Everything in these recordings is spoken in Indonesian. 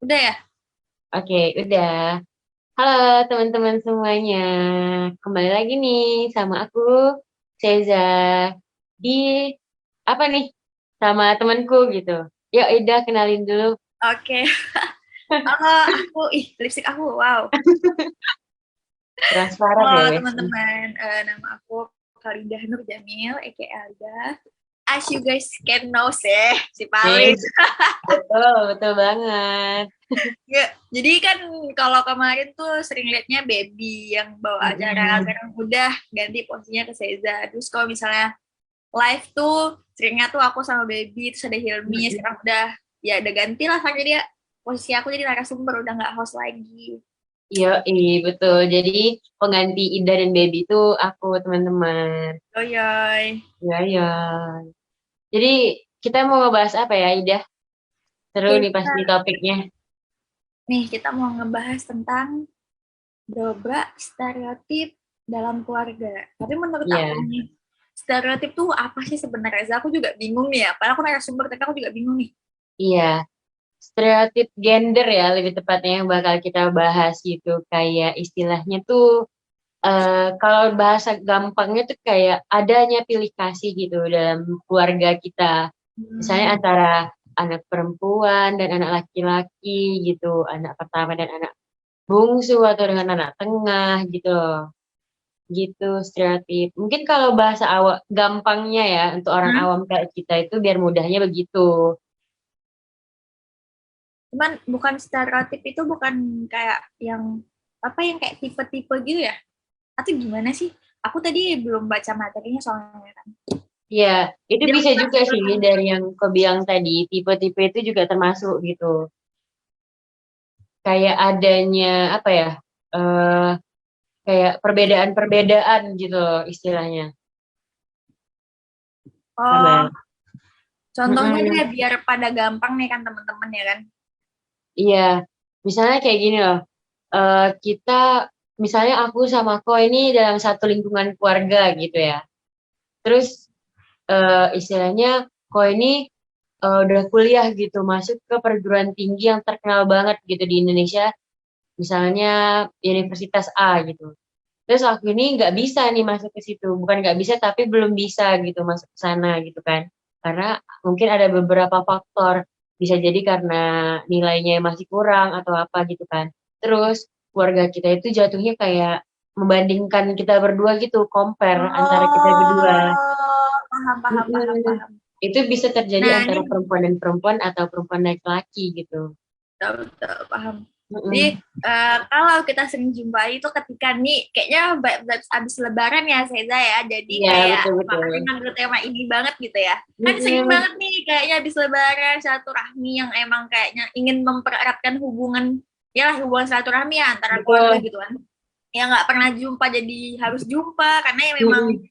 Udah ya? Oke, udah. Halo teman-teman semuanya. Kembali lagi nih sama aku, Ceza. Di apa nih? Sama temanku gitu. Yuk, Ida kenalin dulu. Oke. Halo, lipstick aku, wow. Transparan Halo ya, Wes. teman-teman, nama aku Kalidah Nur Jamil, aka Alda. As you guys can know sih, si Nih, Paling. betul, betul banget. Ya, jadi kan kalau kemarin tuh sering liatnya Baby yang bawa acara, Mm-mm. sekarang udah ganti posisinya ke Seza. Terus kalau misalnya live tuh, seringnya tuh aku sama Baby, terus ada Hilmi, Mm-mm. sekarang udah, ya udah ganti lah, karena dia posisi aku jadi narasumber, udah nggak host lagi. Iya, betul. Jadi pengganti Ida dan Baby itu aku, teman-teman. Yoyoy. Ya, ya. Jadi kita mau ngebahas apa ya, Ida? Seru nih Kita pasti topiknya. kita mau ngebahas tentang dobrak stereotip dalam keluarga. Tapi menurut aku Iya. nih, stereotip tuh apa sih sebenarnya? Aku juga bingung nih ya. Padahal aku narasumber, tapi aku juga bingung nih. Iya, stereotip gender ya lebih tepatnya yang bakal kita bahas gitu. Kayak istilahnya tuh kalau bahasa gampangnya tuh kayak adanya pilih kasih gitu dalam keluarga kita. Misalnya Hmm. antara anak perempuan dan anak laki-laki gitu, anak pertama dan anak bungsu atau dengan anak tengah gitu loh. Gitu stereotip. Mungkin kalau bahasa awal gampangnya ya untuk orang Hmm? awam kayak kita itu biar mudahnya begitu. Cuman bukan stereotip itu bukan kayak yang apa yang kayak tipe-tipe gitu ya? Atau gimana sih? Aku tadi belum baca materinya soalnya kan. Iya, itu Jadi aku bisa juga sih penasaran. dari yang kau bilang tadi, tipe-tipe itu juga termasuk gitu. Kayak adanya apa ya? eh Kayak perbedaan-perbedaan gitu loh istilahnya. Oh, Sabar. contohnya deh Mm-mm. biar pada gampang nih kan teman-teman ya kan. Iya, misalnya kayak gini loh. Kita, misalnya aku sama kau ini dalam satu lingkungan keluarga gitu ya. Terus istilahnya kau ini udah kuliah gitu, masuk ke perguruan tinggi yang terkenal banget gitu di Indonesia, misalnya Universitas A gitu. Terus aku ini nggak bisa nih masuk ke situ, bukan nggak bisa tapi belum bisa gitu masuk ke sana gitu kan, karena mungkin ada beberapa faktor, bisa jadi karena nilainya masih kurang atau apa gitu kan. Terus keluarga kita itu jatuhnya kayak membandingkan kita berdua gitu, compare antara kita berdua. Oh, paham, paham, paham, Mm-mm. paham. Itu bisa terjadi Nah, antara ini perempuan dan perempuan atau perempuan dan laki-laki gitu. tahu, tahu, paham. Jadi, Mm-mm. kalau kita sering jumpai itu ketika nih, kayaknya vibes abis lebaran ya, Seza ya. Jadi Iya, kayak, betul-betul. makanya ngambil tema ini banget gitu ya. Kan sering Mm-mm. banget nih, kayaknya abis lebaran, silaturahmi yang emang kayaknya ingin mempereratkan hubungan, ya lah hubungan silaturahmi ya, antara keluarga Betul. gitu kan. Yang nggak pernah jumpa jadi harus jumpa, karena ya memang Mm-mm.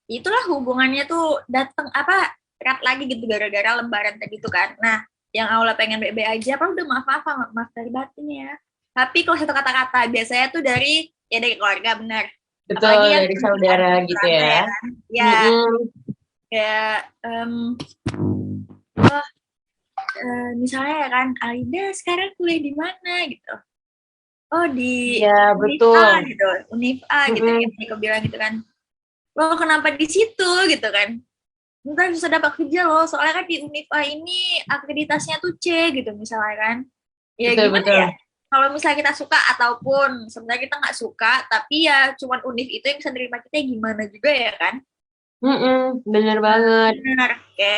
itulah hubungannya tuh datang apa erat lagi gitu gara-gara lebaran tadi tuh kan. Nah, yang awalnya pengen BB aja, apa udah maaf maaf maaf, maaf dari batin ya. Tapi kalau satu kata-kata biasanya tuh dari ya dari keluarga benar. Betul, Apalagi yang dari pernikahan saudara gitu keluarga ya. ya kan. Ya, Mm-mm. kayak oh, misalnya ya kan, Alida sekarang kuliah di mana gitu. Oh di Iya, Univ betul. A gitu, Univ A gitu ya. Mm-mm. Aku bilang gitu kan. Lo kenapa di situ gitu kan? Ntar bisa dapat kerja loh, soalnya kan di Unifa ini akreditasinya tuh C gitu misalnya kan. Ya Betul, gimana ya, betul. kalau misalnya kita suka ataupun sebenarnya kita nggak suka, tapi ya cuman Unif itu yang bisa nerima kita, ya gimana juga ya kan. Mm-mm. Bener banget. Benar, oke.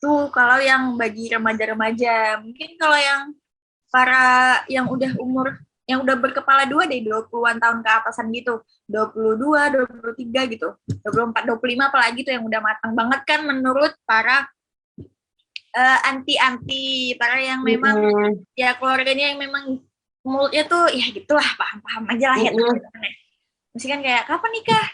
Tuh kalau yang bagi remaja-remaja, mungkin kalau yang para yang udah umur, yang udah berkepala dua deh, 20-an tahun ke atasan gitu, 22, 23 gitu, 24, 25 apalagi tuh yang udah matang banget kan menurut para anti-anti, para yang memang Mm-mm. ya keluarganya yang memang mulutnya tuh ya gitulah, paham-paham aja lah ya Mm-mm. teman-teman. Mesti kan kayak kapan nikah?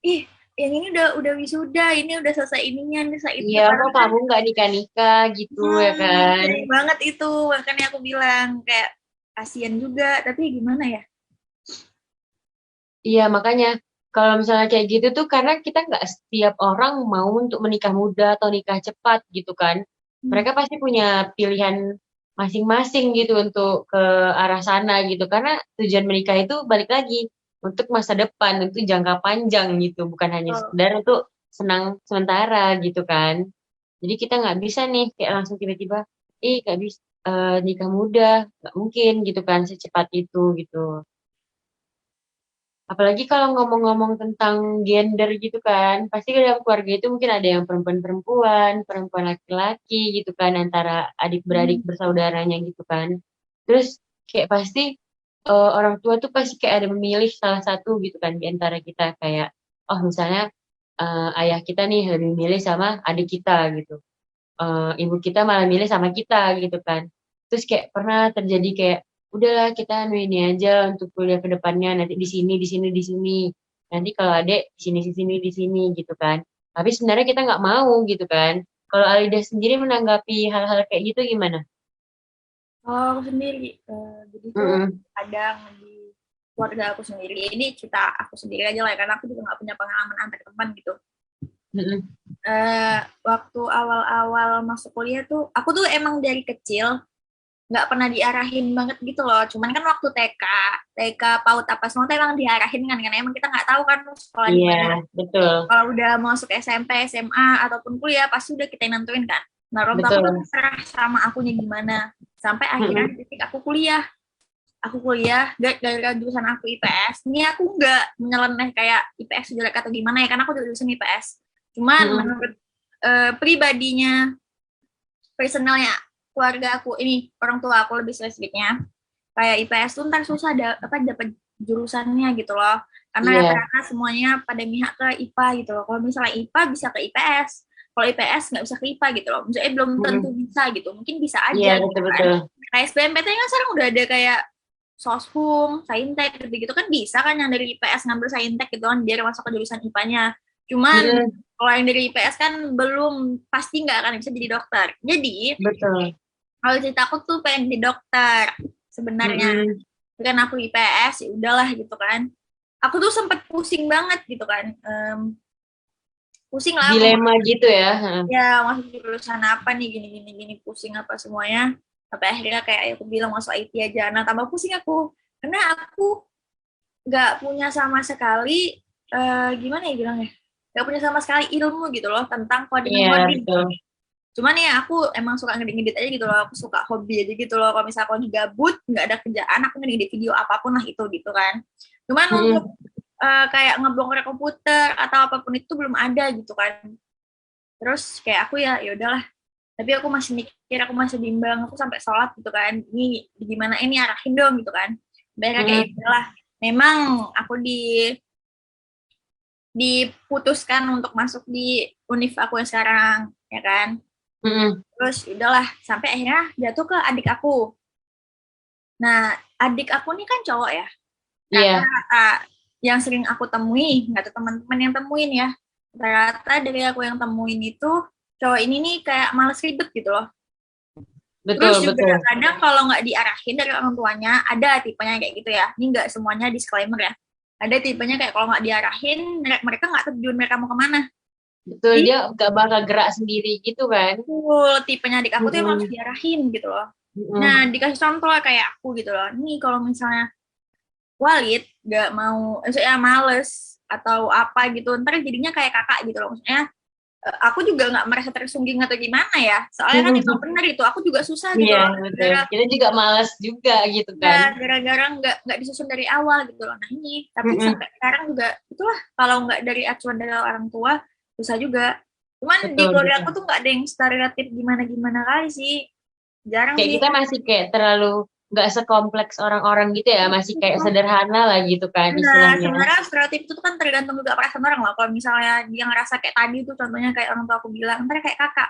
Ih, yang ini udah wisuda, ini udah selesai ininya, ini selesai itu. Iya, Padahal kok kan kamu nggak nikah-nikah gitu ya kan? sering banget itu. Makanya aku bilang kayak kasihan juga, tapi gimana ya? Iya, makanya kalau misalnya kayak gitu tuh karena kita nggak setiap orang mau untuk menikah muda atau nikah cepat gitu kan. Hmm. Mereka pasti punya pilihan masing-masing gitu untuk ke arah sana gitu. Karena tujuan menikah itu balik lagi untuk masa depan, untuk jangka panjang gitu, bukan hanya Oh, sekedar untuk senang sementara gitu kan. Jadi kita nggak bisa nih kayak langsung tiba-tiba, nggak bisa nikah muda, nggak mungkin gitu kan secepat itu gitu. Apalagi kalau ngomong-ngomong tentang gender gitu kan, pasti dalam keluarga itu mungkin ada yang perempuan-perempuan, perempuan laki-laki gitu kan, antara adik-beradik hmm. bersaudaranya gitu kan. Terus kayak pasti orang tua tuh pasti kayak ada memilih salah satu gitu kan di antara kita kayak, oh misalnya ayah kita nih lebih milih sama adik kita gitu. Ibu kita malah milih sama kita gitu kan. Terus kayak pernah terjadi kayak udahlah kita anu ini aja untuk kuliah ke depannya nanti di sini di sini di sini. Nanti kalau adek di sini gitu kan. Tapi sebenarnya kita nggak mau gitu kan. Kalau Alida sendiri menanggapi hal-hal kayak gitu gimana? Kalau aku sendiri, jadi tuh Mm-mm. kadang di keluarga aku sendiri, ini cerita aku sendiri aja lah, karena aku juga nggak punya pengalaman antar teman gitu. Mm-mm. Waktu awal-awal masuk kuliah tuh, aku tuh emang dari kecil nggak pernah diarahin banget gitu loh. Cuman kan waktu TK, PAUD apa semua tuh emang diarahin kan, karena emang kita nggak tahu kan sekolah di Iya, mana. betul. Kalau udah masuk SMP, SMA ataupun kuliah pasti udah kita yang nentuin kan. Nah, orang tua aku tuh Betul. terserah sama akunya gimana. Sampai akhirnya Mm-mm. titik aku kuliah. Aku kuliah gara-gara jurusan aku IPS. Ini aku nggak menyeleneh kayak IPS jelek atau gimana ya, karena aku jurusan IPS. Cuman Mm-mm. menurut pribadinya, personalnya keluarga aku ini, orang tua aku lebih spesifiknya, kayak IPS tuh ntar susah dapat jurusannya gitu loh, karena Iya, rata-rata semuanya pada mihak ke IPA gitu loh. Kalau misalnya IPA bisa ke IPS, kalau IPS nggak bisa ke IPA gitu loh, misalnya belum tentu mm-mm. bisa gitu, mungkin bisa Iya aja gitu kan. betul-betul. Kayak SBMPTN kan sekarang udah ada kayak soshum, saintek gitu-gitu kan, bisa kan yang dari IPS ngambil saintek gitu kan biar masuk ke jurusan IPA-nya. Cuman Mm-mm. kalau yang dari IPS kan belum pasti nggak akan bisa jadi dokter. Jadi Betul. kalau cerita aku tuh pengen jadi dokter sebenarnya. Mm-mm. Kan aku IPS, ya udahlah gitu kan. Aku tuh sempet pusing banget gitu kan. Pusing lah aku Dilema gitu ya. Heeh. ya masuk jurusan apa nih, gini gini gini, pusing apa semuanya. Sampai akhirnya kayak aku bilang masuk IT aja. Nah, tambah pusing aku karena aku nggak punya sama sekali, gimana ya bilangnya, nggak punya sama sekali ilmu gitu loh tentang coding Iya coding. betul. Cuman ya aku emang suka ngedit-ngedit aja gitu loh, aku suka hobi aja gitu loh. Kalau misalnya aku lagi gabut nggak ada kerjaan, aku ngedit video apapun lah itu gitu kan. Cuman untuk Mm-mm. kayak ngeblokir komputer atau apapun itu belum ada gitu kan. Terus kayak aku ya udahlah, tapi aku masih mikir, aku masih bimbang, aku sampai sholat gitu kan, ini gimana ini, arahin dong gitu kan. Biar kayak Mm-mm. itulah, memang aku diputuskan untuk masuk di univ aku yang sekarang ya kan. Mm-mm. Terus udahlah sampai akhirnya jatuh ke adik aku. Nah, adik aku nih kan cowok ya, Iya, rata-rata yang sering aku temui, nggak ada teman-teman yang temuin ya, rata-rata dari aku yang temuin itu cowok ini nih kayak males ribet gitu loh. Terus betul juga betul. kadang kalau nggak diarahin dari orang tuanya, ada tipenya kayak gitu ya. Ini nggak semuanya disclaimer ya. Ada tipenya kayak kalau nggak diarahin, mereka nggak terjun mereka mau kemana. Betul Jadi, dia gak bakal gerak sendiri gitu kan. tipenya adik aku tuh emang harus Mm-mm. diarahin gitu loh. Nah, Mm-mm. dikasih contoh lah kayak aku gitu loh. Nih kalau misalnya Walid nggak mau, maksudnya males atau apa gitu, ntar jadinya kayak kakak gitu loh. Maksudnya aku juga nggak merasa tersungging atau gimana ya. Soalnya kan emang bener itu, aku juga susah gitu Iya loh. betul. Gara-gara Kita juga malas juga gitu kan. ya, gara-gara nggak disusun dari awal gitu loh. Nah ini, tapi Mm-mm. sampai sekarang juga itulah, kalau nggak dari acuan dari orang tua susah juga. Cuman di Betul keluarga betul. aku tuh nggak ada yang stereotip gimana-gimana kali sih. Jarang Kayak sih. kita masih kayak terlalu nggak sekompleks orang-orang gitu ya, masih kayak sederhana lah gitu kan Nah, istilahnya. sebenarnya stereotip itu tuh kan tergantung juga perasaan orang lah. Kalau misalnya dia ngerasa kayak tadi tuh, contohnya kayak orang tua aku bilang, ntar kayak kakak.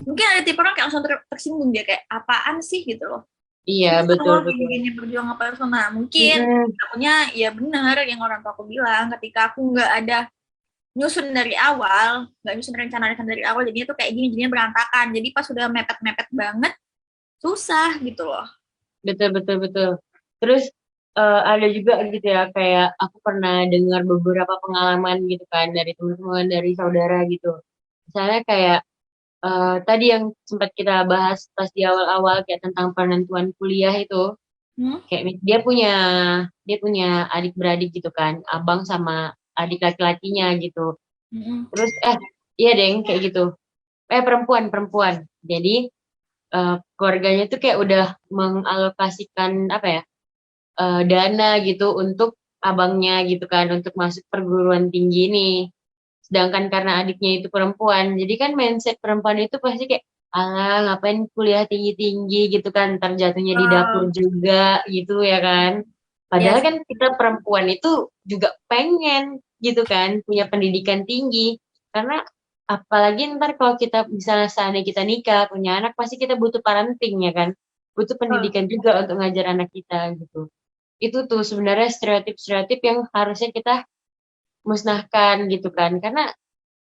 Mungkin ada tipe orang kayak langsung tersinggung, dia kayak apaan sih gitu loh. Iya Susah betul loh betul. gini-gini berjuang apa itu. Nah, mungkin Mm-mm. akunya ya benar yang orang tua aku bilang, ketika aku nggak ada nyusun dari awal, nggak nyusun rencana-rencana dari awal, jadinya tuh kayak gini, jadinya berantakan. Jadi pas sudah mepet-mepet banget, susah gitu loh. Betul betul betul. Terus ada juga gitu ya kayak aku pernah dengar beberapa pengalaman gitu kan dari teman-teman dari saudara gitu. Misalnya kayak tadi yang sempat kita bahas pas di awal-awal kayak tentang penentuan kuliah itu, Hmm? kayak dia punya adik beradik gitu kan, abang sama adik laki-lakinya gitu. Mm-mm. Terus iya deng kayak gitu. Perempuan perempuan. Jadi keluarganya tuh kayak udah mengalokasikan apa ya, dana gitu untuk abangnya gitu kan untuk masuk perguruan tinggi ini. Sedangkan karena adiknya itu perempuan, jadi kan mindset perempuan itu pasti kayak, alah ngapain kuliah tinggi-tinggi gitu kan, ntar jatuhnya di dapur Oh, juga gitu ya kan. Padahal yes. kan kita perempuan itu juga pengen gitu kan, punya pendidikan tinggi. Karena apalagi ntar kalau kita misalnya seandainya kita nikah, punya anak, pasti kita butuh parenting ya kan. Butuh Oh, pendidikan juga untuk ngajar anak kita gitu. Itu tuh sebenarnya stereotip-stereotip yang harusnya kita musnahkan gitu kan. Karena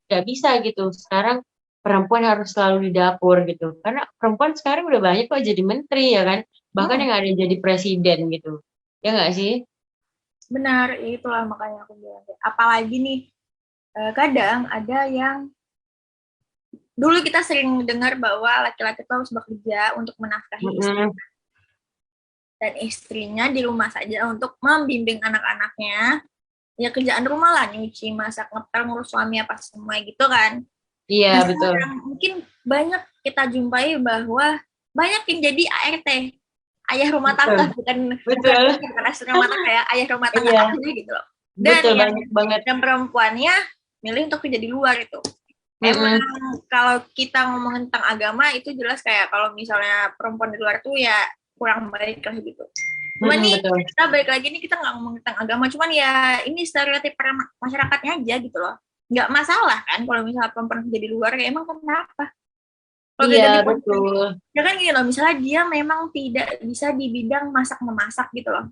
nggak bisa gitu. Sekarang perempuan harus selalu di dapur gitu. Karena perempuan sekarang udah banyak kok jadi menteri ya kan. Bahkan hmm, yang ada jadi presiden gitu. Ya nggak sih? benar. Itulah makanya aku bilang. Apalagi nih, kadang ada yang dulu kita sering dengar bahwa laki-laki itu harus bekerja untuk menafkahi istri Mm-mm. dan istrinya di rumah saja untuk membimbing anak-anaknya. Ya kerjaan rumah lah, nyuci, masak, ngepel, ngurus suami apa semua gitu kan. Iya Nah betul. sekarang mungkin banyak kita jumpai bahwa banyak yang jadi ART, ayah rumah Betul. tangga, bukan Betul. bukan asli rumah tangga ya, ayah rumah tangga Iya. aja gitu loh. Dan Betul yang banyak banget. perempuannya milih untuk kerja di luar itu. Emang Mm-mm. kalau kita ngomongin tentang agama itu jelas kayak kalau misalnya perempuan di luar tuh ya kurang baik lah gitu. Cuman Mm-mm, nih betul. kita balik lagi nih kita nggak ngomongin tentang agama, cuman ya ini stereotip para masyarakatnya aja gitu loh. Nggak masalah kan kalau misalnya perempuan kerja di luar, ya emang kenapa? Kalau Iya kerja di luar, betul. ya kan gini loh, misalnya dia memang tidak bisa di bidang masak memasak gitu loh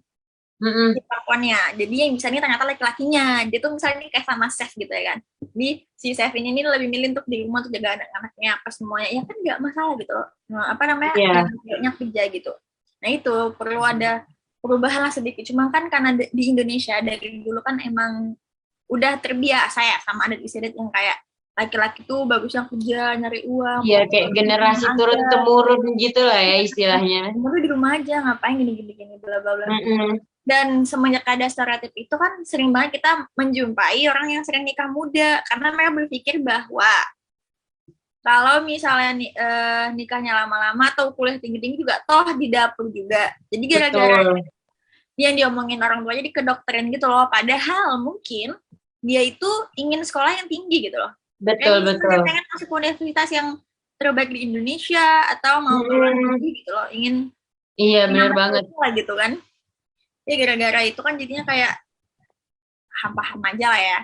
Mm-mm. si perempuannya. Jadi yang bisa ini ternyata laki-lakinya. Dia tuh misalnya ini kayak sama chef gitu ya kan. Jadi si chef ini lebih milih untuk di rumah untuk jaga anak-anaknya apa semuanya. Ya kan nggak masalah gitu loh. Nah, apa namanya? Iya. Yang kerja gitu. Nah itu perlu ada perubahan lah sedikit. Cuma kan karena di Indonesia dari dulu kan emang udah terbiasa ya sama adat istiadat yang kayak laki-laki tuh bagusnya kerja, nyari uang, Iya kayak di rumah generasi turun aja. temurun gitu lah ya istilahnya. Kamu tuh di rumah aja ngapain gini-gini bla bla bla. Mm-mm. Dan semenjak ada stereotip itu kan sering banget kita menjumpai orang yang sering nikah muda karena mereka berpikir bahwa kalau misalnya nikahnya lama-lama atau kuliah tinggi-tinggi juga toh di dapur juga. Jadi gara-gara Betul. yang diomongin orang tua jadi kedokterin gitu loh. Padahal mungkin dia itu ingin sekolah yang tinggi gitu loh. Kayak Betul misalnya betul. pengen masuk universitas yang terbaik di Indonesia atau mau ke luar Mm-mm. negeri gitu loh. Ingin Iya benar yang banget. lah gitu kan. Ya gara-gara itu kan jadinya kayak hampa-hampa aja lah ya.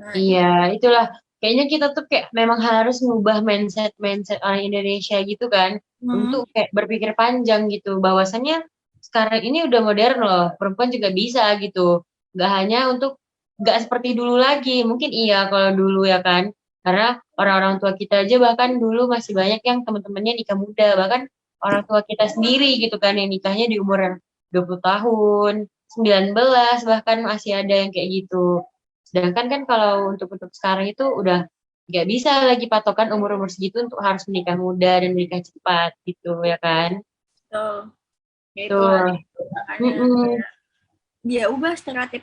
Nah, Iya, itulah. Kayaknya kita tuh kayak memang harus ngubah mindset orang Indonesia gitu kan. hmm, Untuk kayak berpikir panjang gitu. Bahwasannya sekarang ini udah modern loh. Perempuan juga bisa gitu. Gak hanya untuk, gak seperti dulu lagi. Mungkin iya kalau dulu ya kan. Karena orang-orang tua kita aja bahkan dulu masih banyak yang teman-temannya nikah muda. Bahkan orang tua kita sendiri gitu kan. Yang nikahnya di umur yang 20 tahun, 19 bahkan masih ada yang kayak gitu. Sedangkan kan kalau untuk sekarang itu udah nggak bisa lagi patokan umur-umur segitu untuk harus menikah muda dan menikah cepat gitu ya kan? betul. Ya itulah Tuh. makanya Mm-mm. dia ubah stereotip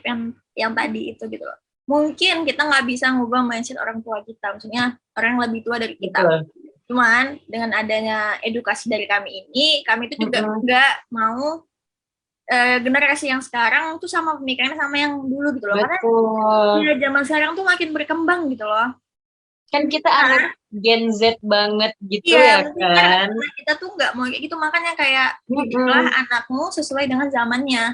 yang tadi itu gitu loh. Mungkin kita nggak bisa ngubah mindset orang tua kita, maksudnya orang yang lebih tua dari kita. Betul. Cuman dengan adanya edukasi dari kami ini, kami itu juga Mm-mm. nggak mau generasi yang sekarang tuh sama pemikirannya sama yang dulu gitu loh. Karena Betul. ya zaman sekarang tuh makin berkembang gitu loh. Kan kita anak Gen Z banget gitu Iya, ya mungkin kan? karena kita tuh nggak mau kayak gitu, makanya kayak didiklah Mm-mm. anakmu sesuai dengan zamannya.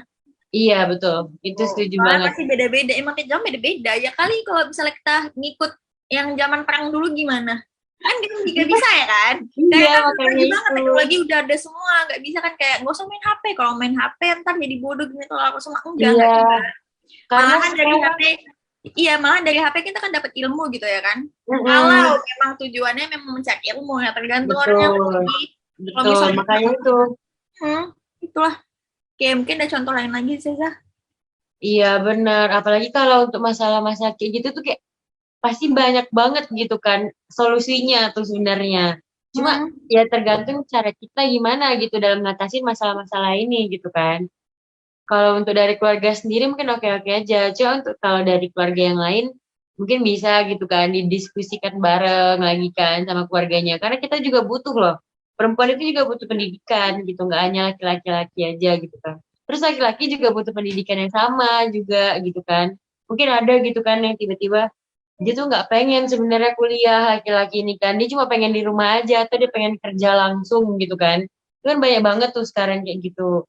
Iya betul. Itu Oh, setuju soalnya banget. pasti beda-beda, emang tiap zaman beda-beda. Ya kali kalau misalnya kita ngikut yang zaman perang dulu gimana? Kan kita juga bisa ya kan? Kayak Iya kan makanya lagi banget itu. teknologi udah ada semua, nggak bisa kan kayak nggak usah main HP. Kalau main HP ntar jadi bodoh gini kalau aku semua enggak, Iya. nggak juga. Karena Malahan dari sekarang HP, iya malahan dari HP kita kan dapat ilmu gitu ya kan? Kalau mm-mm. memang tujuannya memang mencari ilmu ya tergantung orangnya Betul. lagi. Kalau Betul. misalnya Makanya itu. itulah kayak mungkin ada contoh lain lagi sih Zah. Iya benar, apalagi kalau untuk masalah-masalah kayak gitu tuh kayak pasti banyak banget gitu kan solusinya tuh sebenarnya. Cuma ya tergantung cara kita gimana gitu dalam ngatasin masalah-masalah ini gitu kan. Kalau untuk dari keluarga sendiri mungkin oke-oke aja. Cuma untuk kalau dari keluarga yang lain mungkin bisa gitu kan didiskusikan bareng lagi kan sama keluarganya. Karena kita juga butuh loh. Perempuan itu juga butuh pendidikan gitu, nggak hanya laki-laki aja gitu kan. Terus laki-laki juga butuh pendidikan yang sama juga gitu kan. Mungkin ada gitu kan yang tiba-tiba dia tuh nggak pengen sebenarnya kuliah laki-laki ini kan. Dia cuma pengen di rumah aja atau dia pengen kerja langsung gitu kan. Itu kan banyak banget tuh sekarang kayak gitu.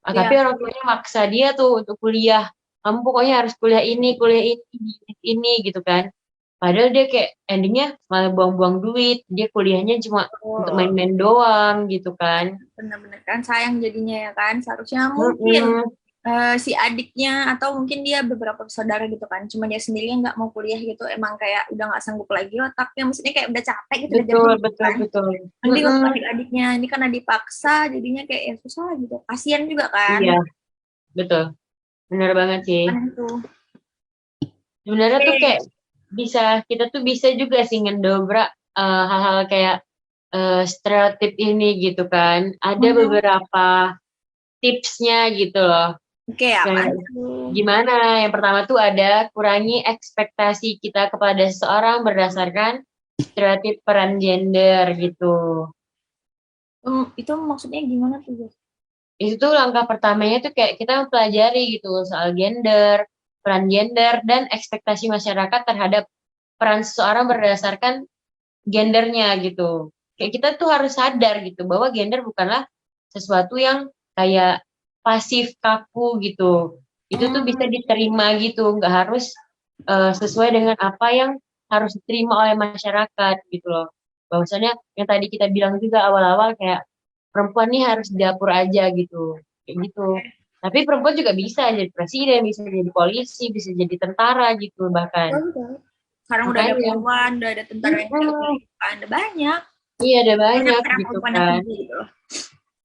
Tapi Iya. orang tuanya maksa dia tuh untuk kuliah. Kamu pokoknya harus kuliah ini, di unit ini gitu kan. Padahal dia kayak endingnya malah buang-buang duit. Dia kuliahnya cuma untuk Oh, main-main doang gitu kan. bener-bener kan sayang jadinya ya kan. Seharusnya mungkin Mm-mm. si adiknya atau mungkin dia beberapa saudara gitu kan. Cuma dia sendiri yang nggak mau kuliah gitu. Emang kayak udah nggak sanggup lagi otaknya. Maksudnya kayak udah capek gitu, udah jenuh Betul, gitu betul, kan. betul. Nanti untuk Mm-mm. adik-adiknya ini karena dipaksa jadinya kayak ya susah gitu. Kasian juga kan. Iya, betul. Benar banget sih. Kan itu. Sebenarnya tuh kayak Oke. kita tuh bisa juga sih ngendobrak hal-hal kayak stereotip ini gitu kan. Ada Hmm. beberapa tipsnya gitu loh. Oke, Kayak apaan tuh? gimana? Yang pertama tuh ada kurangi ekspektasi kita kepada seseorang berdasarkan stereotip peran gender gitu. Itu maksudnya gimana tuh, guys? Itu tuh langkah pertamanya tuh kayak kita mempelajari gitu soal gender, peran gender, dan ekspektasi masyarakat terhadap peran seseorang berdasarkan gendernya gitu. Kayak kita tuh harus sadar gitu bahwa gender bukanlah sesuatu yang kayak pasif kaku gitu. Itu tuh bisa Hmm, diterima gitu, nggak harus sesuai dengan apa yang harus diterima oleh masyarakat gitu loh. Bahwasanya yang tadi kita bilang juga awal-awal kayak perempuan nih harus di dapur aja gitu, kayak gitu. Tapi perempuan juga bisa jadi presiden, bisa jadi polisi, bisa jadi tentara gitu bahkan. betul. Sekarang udah ada Makanya, poluan, udah ada tentara yang mm-mm. gitu kan. Ada banyak. Iya ada Banyak banyak peran gitu perempuan yang kan. tinggi gitu loh.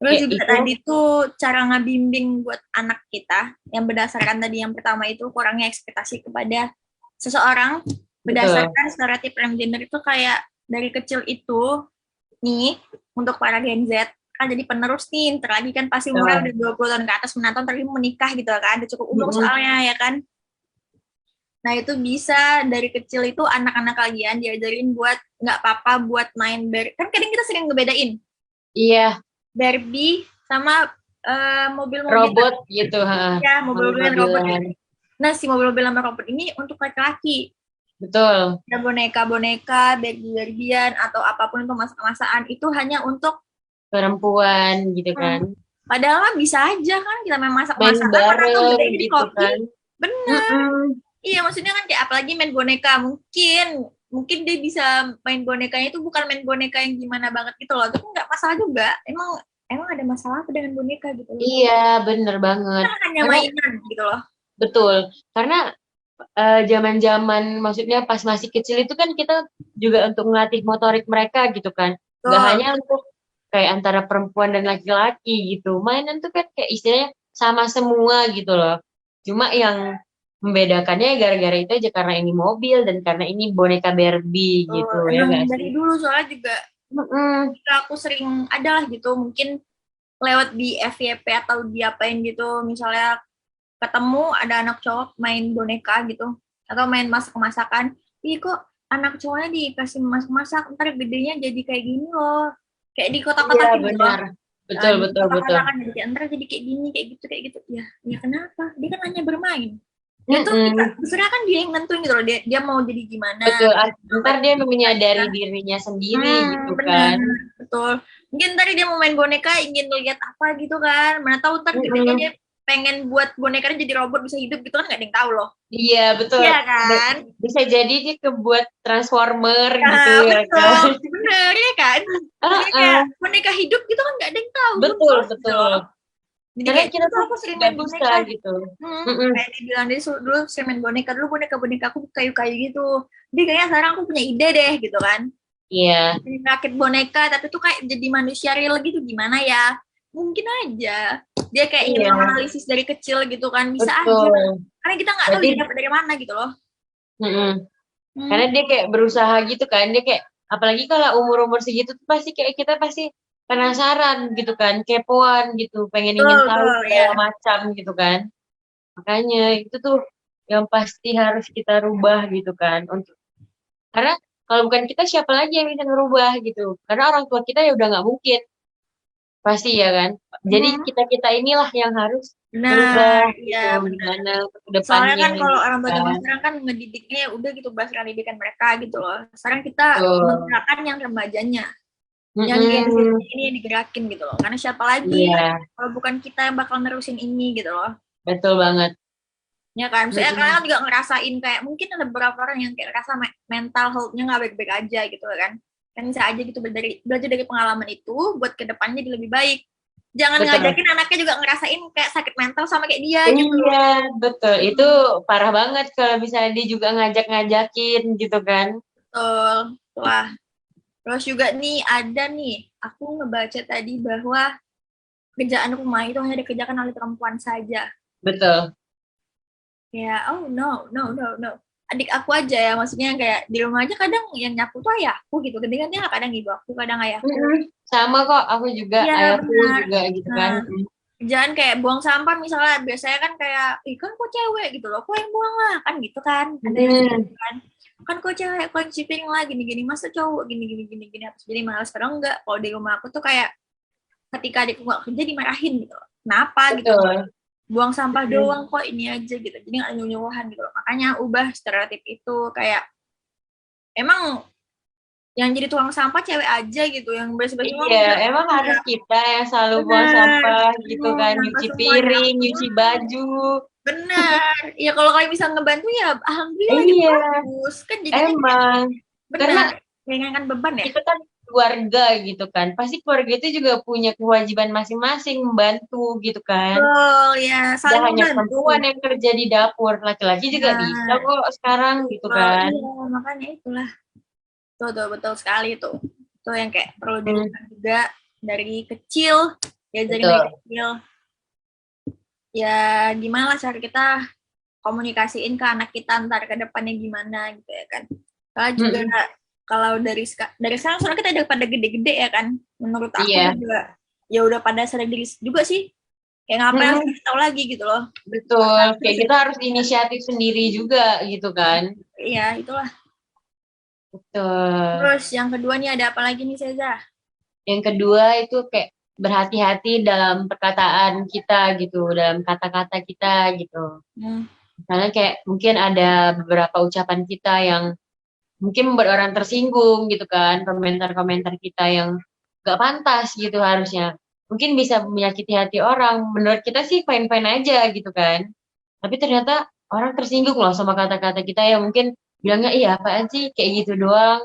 Terus Kayak juga itu tadi tuh cara ngebimbing buat anak kita yang berdasarkan tadi yang pertama itu kurangnya ekspektasi kepada seseorang betul. berdasarkan stereotip yang gender itu kayak dari kecil itu nih untuk para Gen Z kan jadi penerus nih ntar lagi kan pasti umurnya Betul. udah 20 tahun ke atas menonton terus menikah gitu kan udah cukup umur Mm-mm. soalnya ya kan. Nah itu bisa dari kecil itu anak-anak kalian diajarin buat nggak apa-apa buat main kan kadang kita sering ngebedain Iya, Barbie sama mobil-mobilan. robot gitu, ha. Ya, mobil-mobilan robot Mobil-mobilan. ini. Nah, si mobil-mobilan robot ini untuk laki-laki. Betul. Ada boneka-boneka, Barbie-Barbian, atau apapun itu masak-masakan, itu hanya untuk Perempuan gitu hmm, kan. padahal mah bisa aja kan kita main Main masak-masakan, mana tuh bareng gede jadi gitu koki. kan. Bener. Mm-mm. Iya, maksudnya kan kayak apalagi main boneka. Mungkin dia bisa main bonekanya itu bukan main boneka yang gimana banget gitu loh. Itu nggak masalah juga. Emang ada masalah apa dengan boneka gitu loh. Iya, bener banget. Kan hanya Karena mainan gitu loh. betul. Karena zaman-zaman maksudnya pas masih kecil itu kan kita juga untuk melatih motorik mereka gitu kan. Nggak Betul. hanya untuk kayak antara perempuan dan laki-laki gitu. Mainan tuh kan kayak istilahnya sama semua gitu loh. Cuma yang membedakannya gara-gara itu aja karena ini mobil dan karena ini boneka Barbie gitu ya Emang nggak sih? dari dulu soalnya juga Mm-mm. ketika aku sering adalah gitu mungkin lewat di FYP atau diapain gitu misalnya ketemu ada anak cowok main boneka gitu atau main masak-masakan ih kok anak cowoknya dikasih masak-masak ntar gedenya jadi kayak gini loh kayak di Iya kotak-kotakin gitu loh. benar. Betul Di betul betul. kotak-kotakan jadi kayak ntar jadi kayak gitu ya ya kenapa dia kan hanya bermain dia tuh kita Mm-mm. sebenarnya kan dia yang nentuin gitu loh dia mau jadi gimana. Betul. Ntar dia menyadari dirinya sendiri gitu Benar, kan. betul. Mungkin tadi dia mau main boneka, ingin lihat apa gitu kan. Mana tahu ntar gedenya dia Mm-mm. pengen buat bonekanya jadi robot bisa hidup gitu kan nggak ada yang tahu loh. Iya betul. Iya kan? Bisa jadi dia kebuat transformer gitu Nah, ya betul. kan. Bener ya kan? Jadi kayak Ah, boneka hidup gitu kan nggak ada yang tahu, who betul knows gitu betul. loh. Jadi Karena kayak kita dulu tuh aku sering nggak main bisa boneka. gitu. Hmm, Mm-mm. kayak dibilang dia dulu sering main boneka dulu boneka aku kayu-kayu gitu. Jadi kayaknya sekarang aku punya ide deh gitu kan. Iya, Rakit boneka tapi tuh kayak jadi manusia real gitu gimana ya mungkin aja dia kayak ingin iya, menganalisis dari kecil gitu kan bisa aja betul. karena kita nggak tahu Berarti, dia dapat dari mana gitu loh. mm-mm. Karena hmm, dia kayak berusaha gitu kan, dia kayak Apalagi kalau umur-umur segitu tuh pasti kayak kita pasti penasaran gitu kan, kepoan gitu, pengen Betul, ingin tahu betul, ya. segala macam gitu kan. Makanya itu tuh yang pasti harus kita rubah gitu kan. Karena kalau bukan kita siapa lagi yang bisa ngerubah gitu. Karena orang tua kita ya udah nggak mungkin pasti ya kan. Jadi Mhm. kita inilah yang harus Benar, berubah ya gitu benar. gimana untuk Soalnya kedepannya kan kalau gitu orang tua zaman kan. sekarang kan ngedidiknya ya udah gitu berdasarkan didikan mereka gitu loh. Sekarang kita Betul. menggerakkan yang remajanya, yang Gen Z Mm-mm. ini yang digerakin gitu loh. Karena siapa lagi Iya, kalau bukan kita yang bakal nerusin ini gitu loh. betul banget. Ya kan, saya Mm-mm. kalian juga ngerasain kayak mungkin ada beberapa orang yang kayak rasa mental health-nya nggak baik-baik aja gitu kan. Kan bisa aja gitu belajar dari pengalaman itu buat kedepannya jadi lebih baik. Jangan Betul. ngajakin anaknya juga ngerasain kayak sakit mental sama kayak dia gitu Iya, loh. betul. Itu parah banget kalau misalnya dia juga ngajak-ngajakin gitu kan. Betul. Wah, terus juga nih ada nih, aku ngebaca tadi bahwa kerjaan rumah itu hanya dikerjakan oleh perempuan saja. Betul. Ya, oh no, no, no, no. Adik aku aja ya, maksudnya kayak di rumah aja kadang yang nyapu tuh ayahku gitu. Ganti-gantian kadang ibu aku, kadang ayahku. Mm-mm. Sama kok, aku juga, Iya, ayahku benar. juga gitu kan. Nah, kerjaan kayak buang sampah misalnya, biasanya kan kayak, ih kan kok cewek gitu loh, kok yang buang lah, kan gitu kan. Ada yang kayak Mm-mm. gitu kan. Kan kok cewek, kok yang cuci piring lah, gini-gini, masa cowok, gini-gini, gini-gini. Jadi malas, padahal enggak. Kalau di rumah aku tuh kayak, ketika adikku nggak kerja dimarahin gitu loh. Kenapa gitu? Betul. Buang sampah Mm-mm. doang kok ini aja gitu. Jadi nggak nyuruh-nyuruhan gitu loh. Makanya ubah stereotip itu kayak emang yang jadi tukang sampah cewek aja gitu, yang beres-beres rumah Iya, enggak. emang harus Enggak. kita yang selalu buang Benar. sampah gitu kan, Kenapa nyuci semuanya piring, aku nyuci baju. benar. Ya kalau kalian bisa ngebantu ya alhamdulillah gitu Iya, bagus. Kan jadinya kayak emang. Karena benar meringankan beban ya. kita kan keluarga gitu kan. Pasti keluarga itu juga punya kewajiban masing-masing membantu gitu kan. Betul ya, Tidak saling hanya membantu. perempuan yang kerja di dapur, laki-laki juga bisa Nah, kok sekarang gitu betul. kan. Iya, makanya itulah. Tuh, tuh betul sekali tuh. Tuh yang kayak perlu Hmm, dilakukan juga dari kecil, diajarin dari betul. kecil. Ya gimana lah cara kita komunikasiin ke anak kita ntar ke depannya gimana gitu ya kan. Kalau juga Mm-mm. kalau dari sekarang soalnya kita udah pada gede-gede ya kan. Menurut aku Iya, juga ya udah pada sadar diri juga sih. Kayak ngapain harus mm-mm. kasih tahu lagi gitu loh. Betul. Terus Kayak kita harus inisiatif sendiri juga gitu kan. iya itulah. Betul. Terus yang kedua nih ada apa lagi nih Seza? Yang kedua itu kayak berhati-hati dalam perkataan kita gitu, dalam kata-kata kita gitu. Hmm. Misalnya kayak mungkin ada beberapa ucapan kita yang mungkin membuat orang tersinggung gitu kan, komentar-komentar kita yang gak pantas gitu harusnya. Mungkin bisa menyakiti hati orang. Menurut kita sih fine-fine aja gitu kan. Tapi ternyata orang tersinggung loh sama kata-kata kita yang mungkin bilangnya iya apaan sih kayak gitu doang.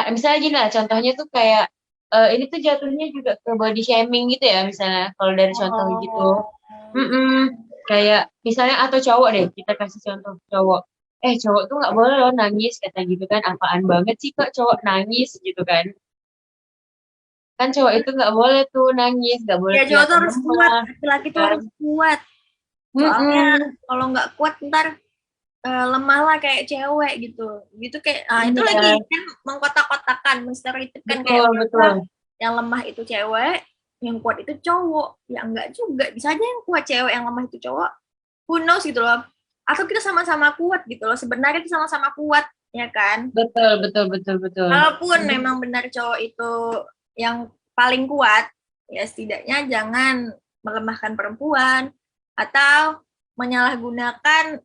Misalnya gini lah, contohnya tuh kayak ini tuh jatuhnya juga ke body shaming gitu ya misalnya kalau dari contoh gitu. Oh. Mm-mm. Kayak misalnya atau cowok deh, kita kasih contoh cowok. Cowok tuh nggak boleh loh nangis kata gitu kan. Apaan banget sih kok cowok nangis gitu kan. Kan cowok itu nggak boleh tuh nangis, nggak boleh Ya cowok tuh kelihatan harus kuat, lemah laki-laki tuh kan. harus kuat. Soalnya Mm-mm. kalau nggak kuat ntar lemah lah kayak cewek gitu. Gitu kayak itu lagi Iya, kan mengkotak-kotakan, menstereotipkan kayak betul, bahwa betul. yang lemah itu cewek, yang kuat itu cowok. Ya enggak juga. Bisa aja yang kuat cewek, yang lemah itu cowok. Who knows gitu loh. Atau kita sama-sama kuat gitu loh. Sebenarnya kita sama-sama kuat, ya kan? Betul, betul, betul, betul. Kalaupun Mm. memang benar cowok itu yang paling kuat, ya setidaknya jangan melemahkan perempuan atau menyalahgunakan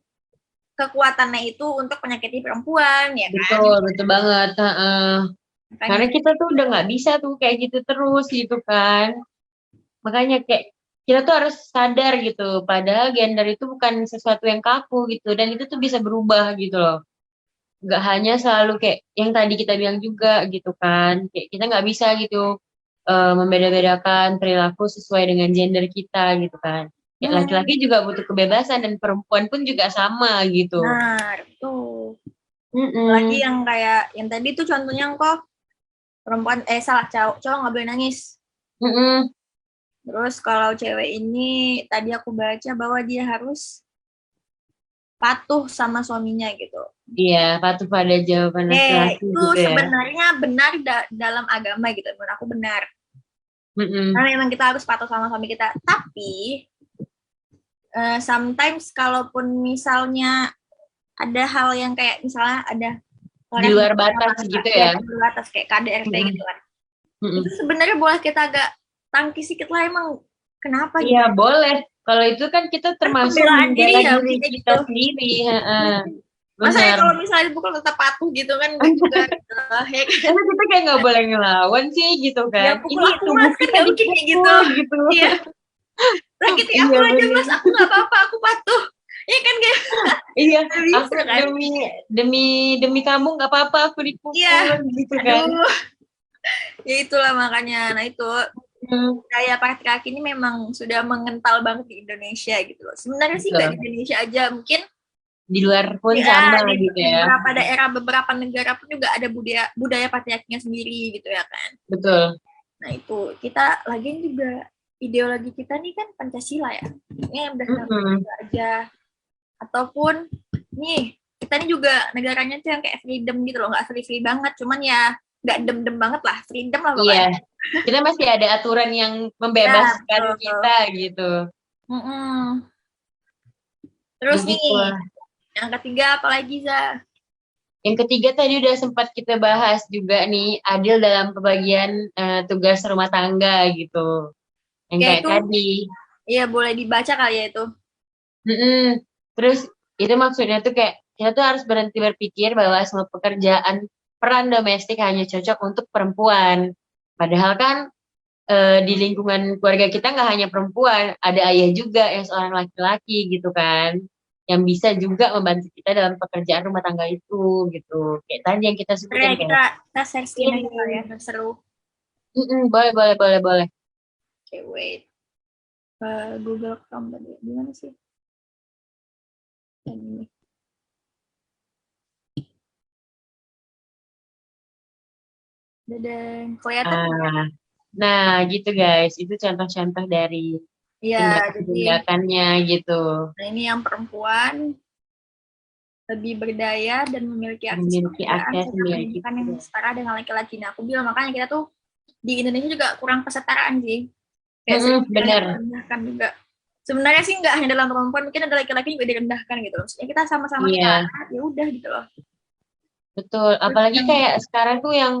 kekuatannya itu untuk menyakiti perempuan, ya kan? Betul, betul banget. Heeh. Makanya Karena kita tuh udah nggak bisa tuh kayak gitu terus gitu kan. Makanya kayak kita tuh harus sadar gitu. Padahal gender itu bukan sesuatu yang kaku gitu. Dan itu tuh bisa berubah gitu loh. Nggak hanya selalu kayak yang tadi kita bilang juga gitu kan. Kayak kita nggak bisa gitu membeda-bedakan perilaku sesuai dengan gender kita gitu kan. Ya, laki-laki juga butuh kebebasan dan perempuan pun juga sama gitu. benar tuh. Lagi Mm-mm. yang kayak yang tadi tuh contohnya kok perempuan salah cowok nggak boleh nangis. Mm-mm. Terus kalau cewek ini tadi aku baca bahwa dia harus patuh sama suaminya gitu. Iya, patuh pada jawaban laki-laki Itu gitu ya. sebenarnya benar dalam agama gitu, menurut aku benar. Mm-mm. Karena memang kita harus patuh sama suami kita. Tapi sometimes kalaupun misalnya ada hal yang kayak misalnya ada Di orang luar batas gitu ya ya. di luar batas kayak KDRT Mm-mm. gitu kan. Itu Mm-mm. sebenarnya boleh kita agak tangkis sedikit lah emang kenapa gitu. Iya, boleh. Kalau itu kan kita Kan termasuk pembelaan membela diri ya diri maksudnya kita gitu. sendiri. Heeh. Masa ya Benar. kalau misalnya dipukul tetap patuh gitu kan enggak juga gitu. Ya kan? Karena kita kayak nggak boleh ngelawan sih gitu Ya kan. pukul Ini aku tubuh mas kan kita nggak mungkin kayak gitu. dipukul gitu. Iya. Sakiti aku Iya aja mas, benar. aku nggak apa-apa, aku patuh. Iya kan kayak Iya, nggak aku bisa kan? demi demi demi kamu nggak apa-apa aku Iya. dipukul gitu kan. Aduh. Ya itulah makanya. Nah itu Hmm, gaya patriarki ini memang sudah mengental banget di Indonesia gitu loh. Sebenarnya sih nggak di betul. Indonesia aja, mungkin Di luar pun ya sama di gitu ya. beberapa daerah, beberapa negara pun juga ada budaya budaya patriarkinya sendiri gitu ya kan. Betul. Nah itu kita lagian juga ideologi kita nih kan Pancasila ya. Ini yang berdasarkan Mm-mm. Pancasila aja. Ataupun nih kita ini juga negaranya tuh yang kayak freedom gitu loh, nggak free-free banget, cuman ya nggak dem-dem banget lah, freedom lah Iya, pokoknya. kita masih ada aturan yang Ya membebaskan betul. kita gitu. Mm-mm. Terus nih Begitulah. yang ketiga apalagi Za? Yang ketiga tadi udah sempat kita bahas juga nih, adil dalam pembagian tugas rumah tangga gitu. Yang Ya kayak itu tadi. ya boleh dibaca kali ya itu. Mm-mm. Terus itu maksudnya tuh kayak kita tuh harus berhenti berpikir bahwa semua pekerjaan peran domestik hanya cocok untuk perempuan. Padahal kan di lingkungan keluarga kita nggak hanya perempuan, ada ayah juga yang seorang laki-laki gitu kan, yang bisa juga membantu kita dalam pekerjaan rumah tangga itu gitu. Kayak tadi yang kita Oke, sebutin kita kayak kita share screen aja kali ya, ini. seru. Mm-mm, boleh, boleh, boleh, boleh. Oke, wait. Google Chrome tadi. Gimana sih? Ini. Dadah. Kelihatan ya? Ah, nah gitu guys, itu contoh-contoh dari Iya, jadi tindakan-tindakannya gitu. nah ini yang perempuan lebih berdaya dan memiliki akses Memiliki pekerjaan akses, serta memiliki pendidikan yang setara dengan laki-laki. Nah, aku bilang makanya kita tuh di Indonesia juga kurang kesetaraan sih. Kayak sering bener, direndahkan juga. Sebenarnya sih nggak hanya dalam perempuan, mungkin ada laki-laki juga direndahkan gitu. Maksudnya kita sama-sama iya, setara, ya udah gitu loh. betul. Terus Apalagi yang kayak sekarang tuh yang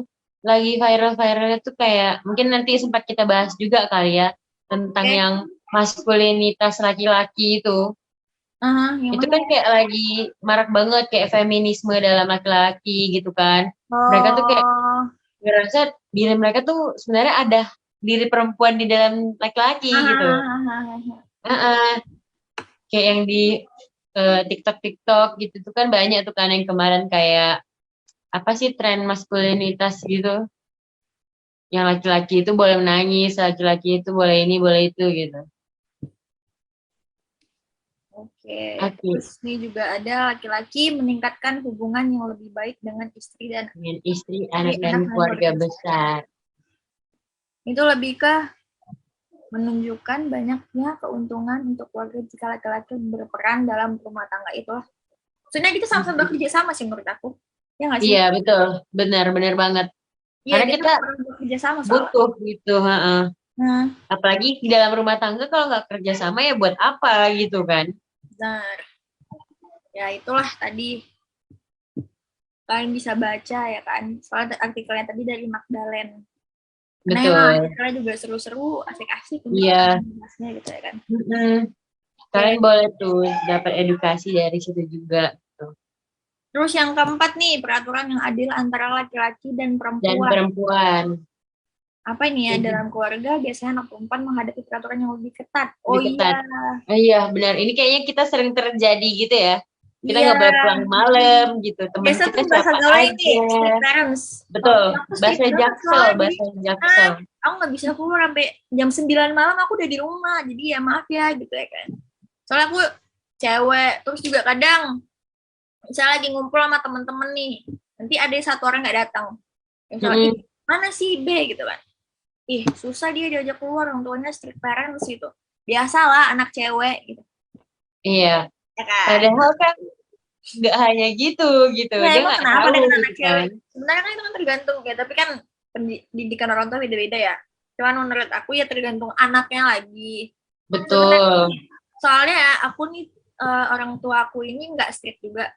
lagi viral-viralnya tuh kayak, mungkin nanti sempat kita bahas juga kali ya, tentang kayak yang maskulinitas laki-laki itu. yang Itu mana kan ya? kayak lagi marak banget kayak feminisme dalam laki-laki gitu kan. Mereka tuh kayak Oh, ngerasa diri mereka tuh sebenarnya ada diri perempuan di dalam laki-laki gitu. Heeh. Kayak yang di TikTok gitu tuh kan banyak tuh kan yang kemarin kayak apa sih tren maskulinitas gitu, yang laki-laki itu boleh menangis, laki-laki itu boleh ini boleh itu gitu. oke. Oke, Terus ini juga ada laki-laki meningkatkan hubungan yang lebih baik dengan dengan istri istri, anak dan anak, dan keluarga keluarga besar. besar. Itu lebih ke menunjukkan banyaknya keuntungan untuk keluarga jika laki-laki berperan dalam rumah tangga itulah. Maksudnya kita sama-sama bekerja sama sih menurut aku. Ya nggak sih? Iya betul, benar-benar banget, Iya, karena kita kita perlu bekerja sama soalnya. butuh gitu, heeh. Nah, Apalagi di dalam rumah tangga kalau nggak kerja sama ya buat apa gitu kan. benar. Ya itulah tadi kalian bisa baca ya kan. Soalnya artikelnya tadi dari Magdalene. Karena emang Betul, artikelnya juga seru-seru, asik-asik untuk iya. bahasnya gitu ya kan. Mm-mm. Kalian Oke. boleh tuh dapat edukasi dari situ juga tuh. Terus yang keempat nih, peraturan yang adil antara laki-laki dan Dan perempuan. perempuan Apa ini ya, lebih dalam keluarga biasanya anak perempuan menghadapi peraturan yang lebih ketat. Oh ketat. iya, Iya benar, ini kayaknya kita sering terjadi gitu ya, kita iya. nggak boleh pulang malam gitu, teman Biasa kita tuh bahasa siapa gaul ini aja. strict parents. Kalau Betul, aku strict banget soalnya. Jadi bahasa ah, jaksel. aku nggak bisa keluar sampai jam 9 malam aku udah di rumah. Jadi ya maaf ya gitu ya kan. Soalnya aku cewek, terus juga kadang misalnya lagi ngumpul sama temen-temen nih, nanti ada satu orang nggak datang. Misalnya, ih, Mm-mm. mana si B gitu kan. Ih, susah dia diajak keluar, orang tuanya strict parents gitu. Biasalah anak cewek gitu. Iya, Ya kan? padahal kan nggak hanya gitu Ya dia emang nggak kenapa tahu dengan anak gitu kan. cewek? Sebenarnya kan itu kan tergantung ya, tapi kan pendidikan orang tua beda-beda ya. Cuman menurut aku ya tergantung anaknya lagi. Sebenarnya Betul, soalnya ya, aku nih orang tua aku ini nggak strict juga.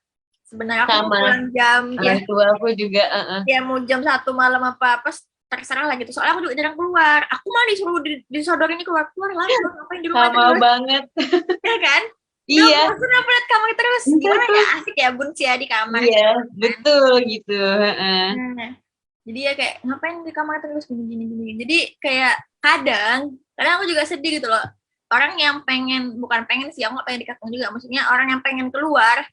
Sebenarnya aku mau sama pulang jam ya orang tua aku juga. ya mau jam 1 malam apa terserah lah gitu. Soalnya aku juga jarang keluar. Aku mah disuruh disodorin ini keluar keluar lah. Ngapain di rumah Sama terus banget. ya kan? Udah Iya, bosan apa liat kamar terus. itu Gimana ya tuh. asik ya bun ya di kamar Iya, gitu kan. betul gitu. Heeh. Nah, jadi ya kayak ngapain di kamar terus gini gini gini. Jadi kayak kadang aku juga sedih gitu loh. Orang yang pengen bukan pengen sih, aku nggak pengen dikekang juga. Maksudnya orang yang pengen keluar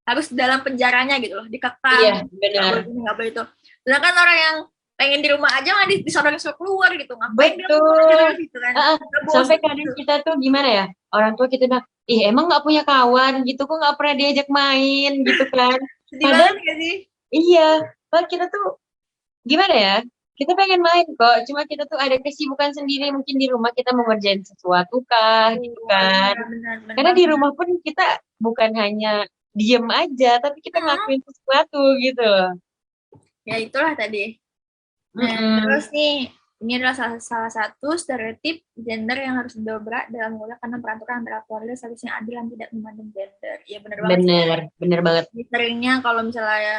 harus dalam penjaranya gitu loh, Iya, dikekang, nggak benar. boleh ini nggak boleh itu. Sedangkan orang yang pengen di rumah aja malah disodorin suruh keluar gitu. Ngapain dia keluar Betul. terus gitu kan? Heeh. Udah Sampai bosan kadang gitu. kita tuh gimana ya? Orang tua kita bilang, ih emang nggak punya kawan gitu, kok nggak pernah diajak main gitu kan? Sedih banget Padahal gak sih? iya, padahal kita tuh gimana ya? Kita pengen main kok, cuma kita tuh ada kesibukan sendiri mungkin di rumah kita mau ngerjain sesuatu kah gitu Oh, kan. iya benar Karena benar. di rumah pun kita bukan hanya diem aja, tapi kita Hmm, ngelakuin sesuatu gitu loh. ya itulah tadi. Nah, Mm-mm. terus nih, ini adalah salah satu stereotip gender yang harus didobrak dalam mengulang karena peraturan antara keluarga seharusnya adil dan tidak memandang gender. Ya benar banget sih. Bener, bener banget. Jadi seringnya kalau misalnya ya,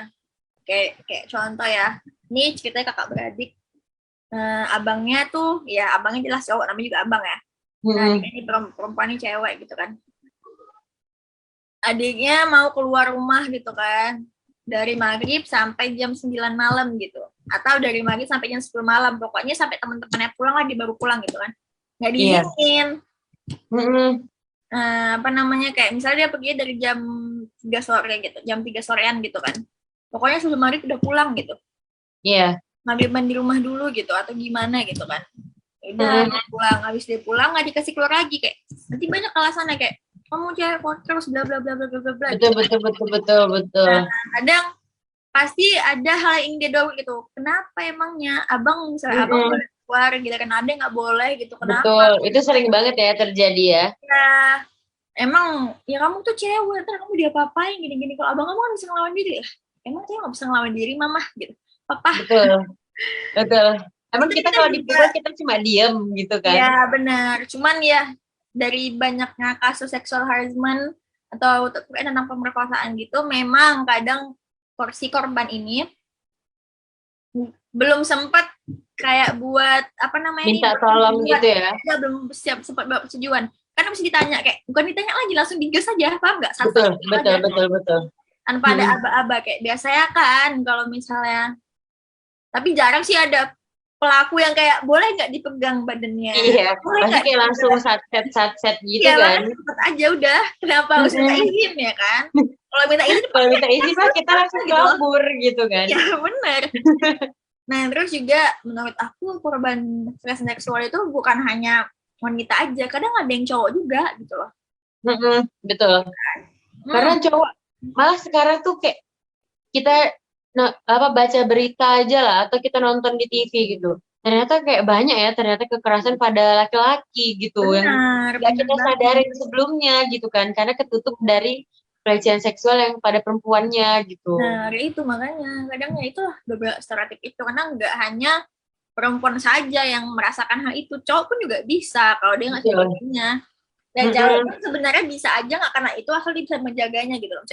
kayak contoh ya, ini ceritanya kakak beradik, abangnya tuh, ya abangnya jelas cowok, namanya juga abang ya. Nah, Mm-mm. adiknya ini perempuan ini cewek gitu kan. Adiknya mau keluar rumah gitu kan, dari maghrib sampai jam 9 malam gitu, atau dari maghrib sampai jam 10 malam, pokoknya sampai teman-temannya pulang lagi baru pulang gitu kan, nggak Iya. diizinin. Mm-mm. Apa namanya, kayak misalnya dia pergi dari jam 3 sore gitu, jam 3 sorean gitu kan, pokoknya sebelum maghrib udah pulang gitu, Iya. maghriban di rumah dulu gitu atau gimana gitu kan. Udah Mm-mm. pulang, habis dia pulang nggak dikasih keluar lagi, kayak nanti banyak alasannya kayak kamu cewek terus bla bla bla bla bla bla Betul, gitu. betul, betul, betul, betul. Nah, kadang pasti ada hal yang dia doang gitu. Kenapa emangnya abang misalnya abang Mm-mm. boleh keluar gitu kan, ada nggak boleh gitu, kenapa? Betul. Itu sering banget ya terjadi ya. Ya emang ya kamu tuh cewek, ntar kamu diapa-apain gini-gini. Kalau abang kamu kan bisa ngelawan diri ya, emang cewek nggak bisa ngelawan diri mama gitu, papa. Betul, betul. Emang Itu kita kita kalau juga dipukul kita cuma diem gitu kan. ya benar, cuman ya dari banyaknya kasus sexual harassment atau tentang pemerkosaan gitu, memang kadang si korban ini belum sempat kayak buat apa namanya nih, Minta tolong buat gitu ya. ya belum siap sempat buat persetujuan, karena mesti ditanya, kayak bukan ditanya lagi, langsung digas aja, paham nggak, satu Betul, aja betul, betul, betul. tanpa ada Mm-mm. aba-aba kayak biasanya kan kalau misalnya, tapi jarang sih ada pelaku yang kayak boleh nggak dipegang badannya, Iya, boleh pasti nggak kayak langsung dipegang, satset gitu ya kan. makanya cepet aja udah, kenapa harus minta Mm-mm. izin ya kan, kalau minta izin Kalau pakai minta izin mah kita langsung gitu loh. kabur gitu kan. Ya bener. Nah, terus juga menurut aku korban kekerasan seksual itu bukan hanya wanita aja, kadang ada yang cowok juga gitu loh. Mm-mm. Betul. Karena Hmm, cowok malah sekarang tuh kayak kita apa baca berita aja lah atau kita nonton di TV gitu. Ternyata kayak banyak ya ternyata kekerasan pada laki-laki gitu yang benar, nggak benar kita banget. sadarin sebelumnya gitu kan karena ketutup dari pelecehan seksual yang pada perempuannya gitu. Nah, itu makanya kadang ya itulah beberapa stereotip itu, karena nggak hanya perempuan saja yang merasakan hal itu, cowok pun juga bisa kalau dia nggak Betul. segitunya. Dan cewek Mm-mm. pun sebenarnya bisa aja nggak karena itu, asal dia bisa menjaganya gitu loh.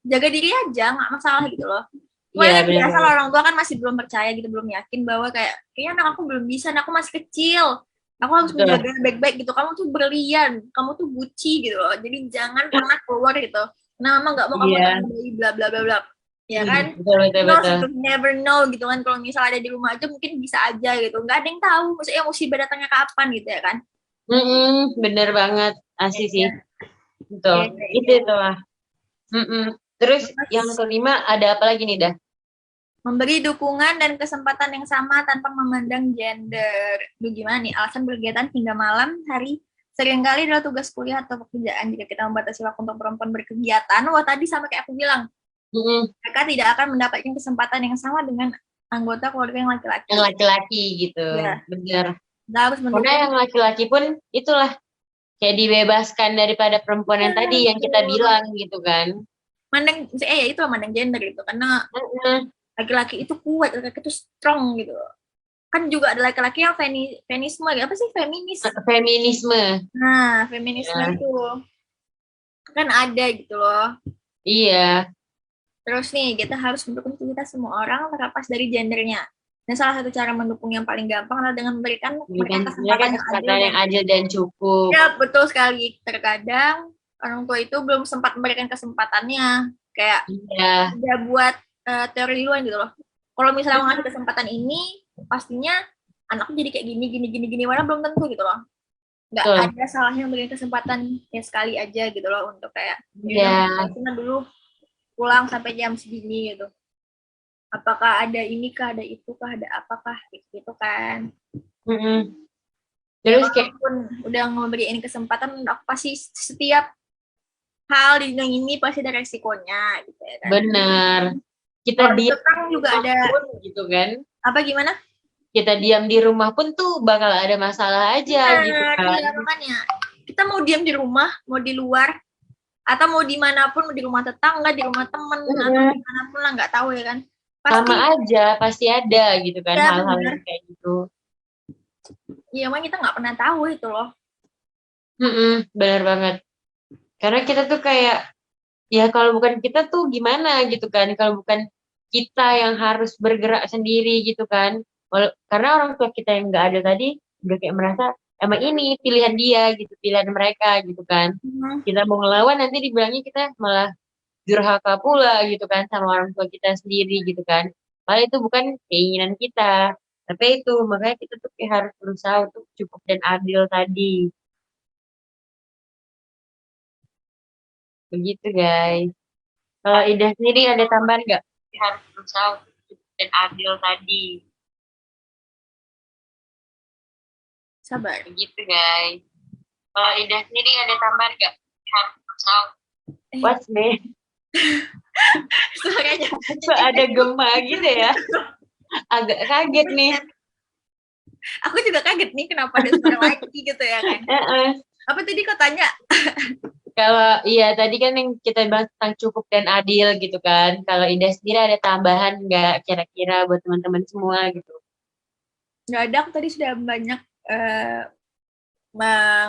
Jaga diri aja nggak masalah gitu loh. Iya Cuman kan benar biasa lah, banget. orang tua kan masih belum percaya gitu, belum yakin bahwa kayak kayaknya anak aku belum bisa, anak aku masih kecil. Aku harus Betul. menjaga baik-baik gitu. Kamu tuh berlian, kamu tuh Gucci gitu loh. Jadi jangan pernah keluar gitu. Nah, mama nggak mau kamu Iya. ternodai bla bla bla bla. Ya kan? Betul, betul, No, betul. never know gitu kan. Kalau misalnya ada di rumah aja mungkin bisa aja gitu. Nggak ada yang tahu. Maksudnya musibah datangnya kapan gitu ya kan? Bener banget. Asli sih. Ya, Betul. ya, ya, Itu itu. itulah. Terus yang Terus kelima ada apa lagi nih dah? memberi dukungan dan kesempatan yang sama tanpa memandang gender. Duh, gimana nih? Alasan berkegiatan hingga malam hari seringkali adalah tugas kuliah atau pekerjaan. Jika kita membatasi waktu untuk perempuan berkegiatan, wah tadi sama kayak aku bilang, Mm-mm. mereka tidak akan mendapatkan kesempatan yang sama dengan anggota keluarga yang Yang laki-laki. laki-laki gitu. Ya, Bener. kita harus Karena mendukung. yang laki-laki pun itulah kayak dibebaskan daripada perempuan yang tadi yang kita Betul. bilang gitu kan. ya itu mandang gender gitu, karena Mm-mm. laki-laki itu kuat, laki-laki itu strong gitu. Kan juga ada laki-laki yang feminisme, apa sih feminis? Feminisme. Nah, feminisme Ya. itu kan ada gitu loh. Iya, Terus nih, kita harus mendukung kita semua orang terlepas dari gendernya. Dan salah satu cara mendukung yang paling gampang adalah dengan memberikan mereka mereka kesempatan yang adil kesempatan dan yang adil dan cukup. ya betul sekali. Terkadang orang tua itu belum sempat memberikan kesempatannya. Kayak Iya, udah buat teori duluan gitu loh. Kalau misalnya ngasih kesempatan ini, pastinya anakku jadi kayak gini, gini, gini, gini. Mana belum tentu gitu loh. Nggak betul. ada salahnya memberikan kesempatan ya sekali aja gitu loh untuk kayak Iya, cuma dulu pulang sampai jam segini gitu. Apakah ada ini kah, ada itu kah, ada apakah gitu kan. mm-mm. Ya Terus kayak walaupun udah memberiin kesempatan, aku pasti setiap hal di dunia ini pasti ada resikonya gitu ya kan. benar kita Kalau diam dikekang di juga rumah ada pun gitu kan, apa gimana? kita diam di rumah pun tuh bakal ada masalah aja gitu Benar, kan. iya makanya kita mau diam di rumah, mau di luar, atau mau dimanapun, mau di rumah tetangga, di rumah temen, atau Mm-mm. dimanapun lah nggak tahu ya kan. Sama Pasti aja pasti ada gitu kan ya hal-hal benar. yang kayak gitu. Iya, emang kita nggak pernah tahu itu loh. Benar banget, karena kita tuh kayak ya kalau bukan kita tuh gimana gitu kan, kalau bukan kita yang harus bergerak sendiri gitu kan. Karena orang tua kita yang nggak ada tadi udah kayak merasa emang ini pilihan dia gitu, pilihan mereka gitu kan. Hmm. Kita mau ngelawan nanti dibilangnya kita malah durhaka pula gitu kan sama orang tua kita sendiri gitu kan. Padahal itu bukan keinginan kita. Tapi itu makanya kita tuh kayak harus berusaha untuk cukup dan adil tadi. Begitu guys. Kalau Ida sendiri ada tambahan nggak? Harus berusaha untuk cukup dan adil tadi. Sabar. Begitu guys. Kalau Ida sendiri ada tambahan nggak? Harus berusaha. Eh, What's me? suaranya. Kok ada gema gitu ya? Agak kaget nih. Aku juga kaget nih kenapa ada suara lagi gitu ya kan. Apa tadi kau tanya? Kalau iya tadi kan yang kita bahas tentang cukup dan adil gitu kan. Kalau Ida sendiri ada tambahan nggak kira-kira buat teman-teman semua gitu? Nggak ada, aku tadi sudah banyak eh,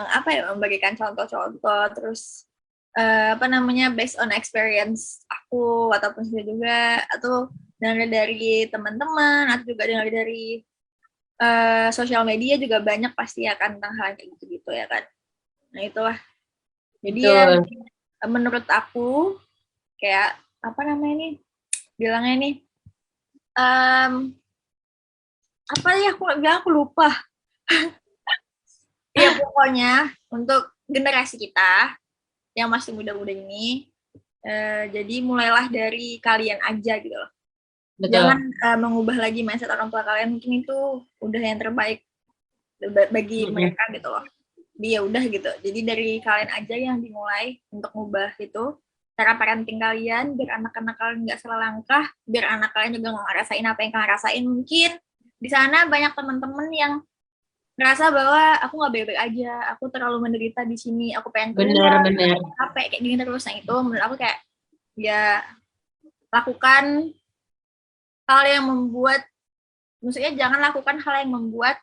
apa ya, membagikan contoh-contoh, terus apa namanya, based on experience aku ataupun saya juga, atau dengar dari teman-teman, atau juga dengar dari sosial media juga banyak pasti akan tentang hal kayak gitu-gitu ya kan. Nah itulah. Jadi ya Betul. menurut aku kayak apa namanya nih, bilangnya nih, em, apa ya, aku nggak bilang, aku lupa. Ya pokoknya untuk generasi kita yang masih muda-muda ini, jadi mulailah dari kalian aja gitu loh. Jangan Betul. mengubah lagi mindset orang tua kalian, mungkin itu udah yang terbaik bagi Mm-mm. mereka gitu loh. Dia udah gitu. Jadi dari kalian aja yang dimulai untuk ngubah itu cara parenting kalian, biar anak-anak kalian nggak salah langkah, biar anak kalian juga nggak ngerasain apa yang kalian rasain. Mungkin di sana banyak teman-teman yang ngerasa bahwa aku nggak baik-baik aja, aku terlalu menderita di sini, aku pengen keluar, Benar-benar. capek kayak gini terus. Nah itu menurut aku kayak ya lakukan hal yang membuat, maksudnya jangan lakukan hal yang membuat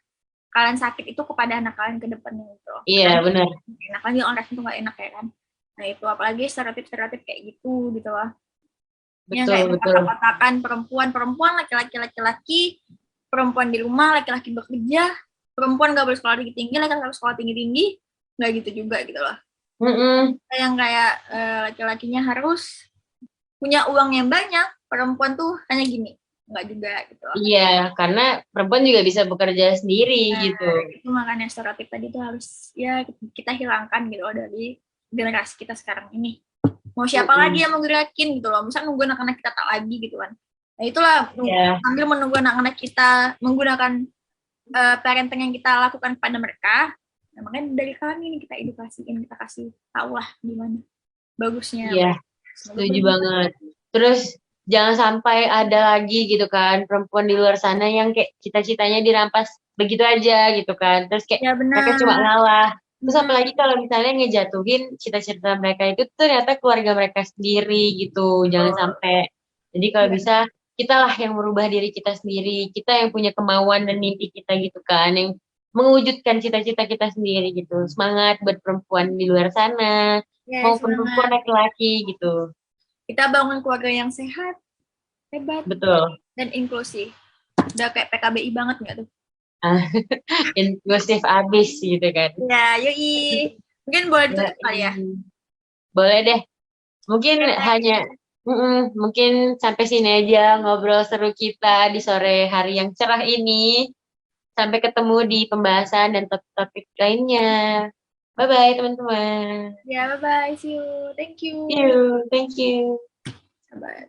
kalian sakit itu kepada anak kalian ke depannya gitu. Iya benar. Enak lagi orang itu nggak enak ya kan. Nah itu apalagi stereotip-stereotip kayak gitu loh. Yang Betul kayak betul. mengkotak-kotakan perempuan, laki-laki, perempuan di rumah, laki-laki bekerja, perempuan nggak boleh sekolah tinggi-tinggi, laki-laki harus sekolah tinggi-tinggi, nggak gitu juga gitu loh. Mm-mm. Yang kayak laki-lakinya harus punya uang yang banyak, perempuan tuh hanya gini, nggak juga gitu loh. Iya, karena perempuan juga bisa bekerja sendiri gitu. Nah, itu makanya stereotip tadi tuh harus ya kita hilangkan gitu loh dari generasi kita sekarang ini. Mau siapa lagi Mm-mm. yang mau gerakin gitu loh, misalnya nunggu anak-anak kita tak lagi gitu kan. Nah itulah Iya, sambil menunggu anak-anak kita menggunakan parenting yang kita lakukan pada mereka. Nah, makanya dari kalian ini kita edukasiin, kita kasih tahu lah gimana bagusnya. iya, Semoga setuju begitu. banget. Terus jangan sampai ada lagi gitu kan perempuan di luar sana yang kayak cita-citanya dirampas begitu aja gitu kan. Terus kayak Ya mereka cuma benar. ngalah. Terus apalagi kalau misalnya ngejatuhin cita-cita mereka itu ternyata keluarga mereka sendiri gitu. Jangan Oh, sampai. Jadi kalau iya. bisa kitalah yang merubah diri kita sendiri. Kita yang punya kemauan dan mimpi kita gitu kan. Yang mewujudkan cita-cita kita sendiri gitu. Semangat buat perempuan di luar sana. Ya, Maupun perempuan semangat. laki-laki gitu. Kita bangun keluarga yang sehat, hebat, Betul. dan inklusif. Udah kayak PKBI banget nggak tuh? Ah, inklusif abis gitu kan. Ya, yoi. Mungkin boleh Ya, ditutup kali ya. boleh deh. Mungkin Oke. hanya mungkin sampai sini aja ngobrol seru kita di sore hari yang cerah ini. Sampai ketemu di pembahasan dan topik-topik lainnya. Bye-bye teman-teman. Ya, bye-bye. See you. Thank See you. you. Thank you. Sabar.